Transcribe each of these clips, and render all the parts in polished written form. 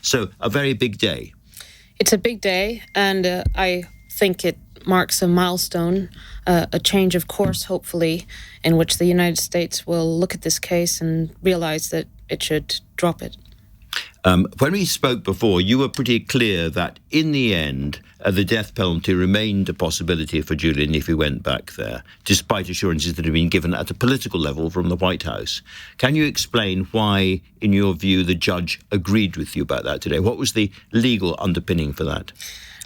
So a very big day. It's a big day, and I think it marks a milestone, a change of course, hopefully, in which the United States will look at this case and realize that it should drop it. When we spoke before, you were pretty clear that in the end, the death penalty remained a possibility for Julian if he went back there, despite assurances that had been given at a political level from the White House. Can you explain why, in your view, the judge agreed with you about that today? What was the legal underpinning for that?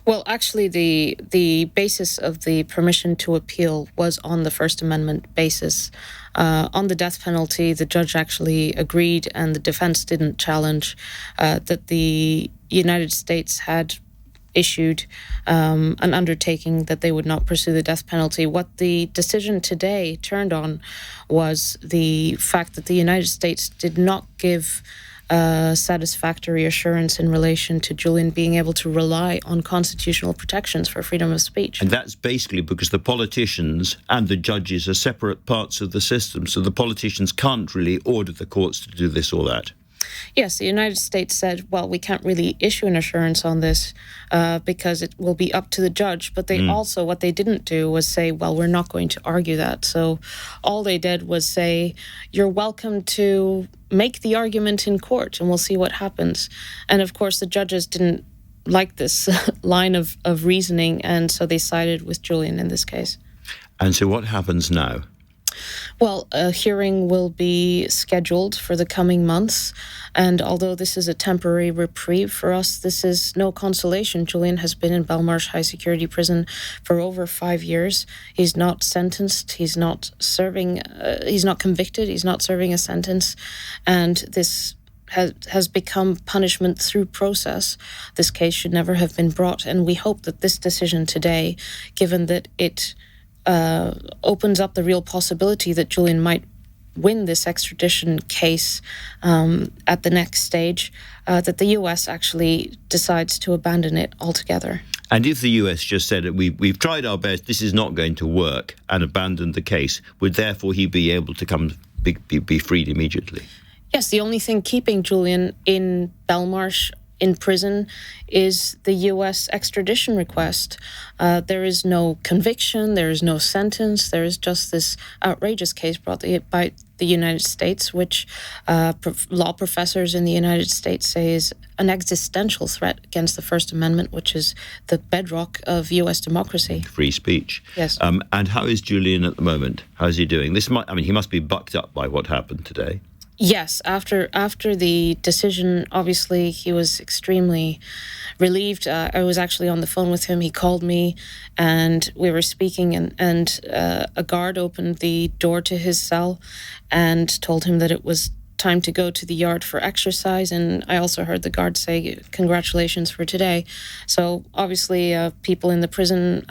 Well, actually, the basis of the permission to appeal was on the First Amendment basis. On the death penalty, the judge actually agreed, and the defense didn't challenge that the United States had issued an undertaking that they would not pursue the death penalty. What the decision today turned on was the fact that the United States did not give satisfactory assurance in relation to Julian being able to rely on constitutional protections for freedom of speech. And that's basically because the politicians and the judges are separate parts of the system, so the politicians can't really order the courts to do this or that. Yes, the United States said, well, we can't really issue an assurance on this because it will be up to the judge. But they also, what they didn't do was say, well, we're not going to argue that. So all they did was say, you're welcome to make the argument in court and we'll see what happens. And of course, the judges didn't like this line of reasoning, and so they sided with Julian in this case. And so what happens now? Well, a hearing will be scheduled for the coming months, and although this is a temporary reprieve for us, this is no consolation. Julian has been in Belmarsh High Security Prison for over 5 years. He's not sentenced, he's not serving, he's not convicted, he's not serving a sentence, and this has become punishment through process. This case should never have been brought, and we hope that this decision today, given that it opens up the real possibility that Julian might win this extradition case at the next stage, that the US actually decides to abandon it altogether. And if the US just said, we've tried our best, this is not going to work, and abandoned the case, would therefore he be able to be freed immediately? Yes, the only thing keeping Julian in Belmarsh in prison is the U.S. extradition request. There is no conviction, there is no sentence, there is just this outrageous case brought by the United States, which law professors in the United States say is an existential threat against the First Amendment, which is the bedrock of U.S. democracy. Free speech. Yes. And how is Julian at the moment? How is he doing? He must be bucked up by what happened today. Yes, after the decision, obviously, he was extremely relieved. I was actually on the phone with him. He called me, and we were speaking, and a guard opened the door to his cell and told him that it was time to go to the yard for exercise. And I also heard the guard say, congratulations for today. So obviously, people in the prison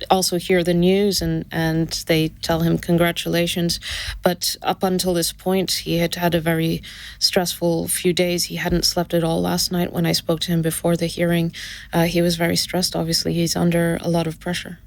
also hear the news and they tell him congratulations. But up until this point, he had had a very stressful few days. He hadn't slept at all last night. When I spoke to him before the hearing, he was very stressed. Obviously, he's under a lot of pressure.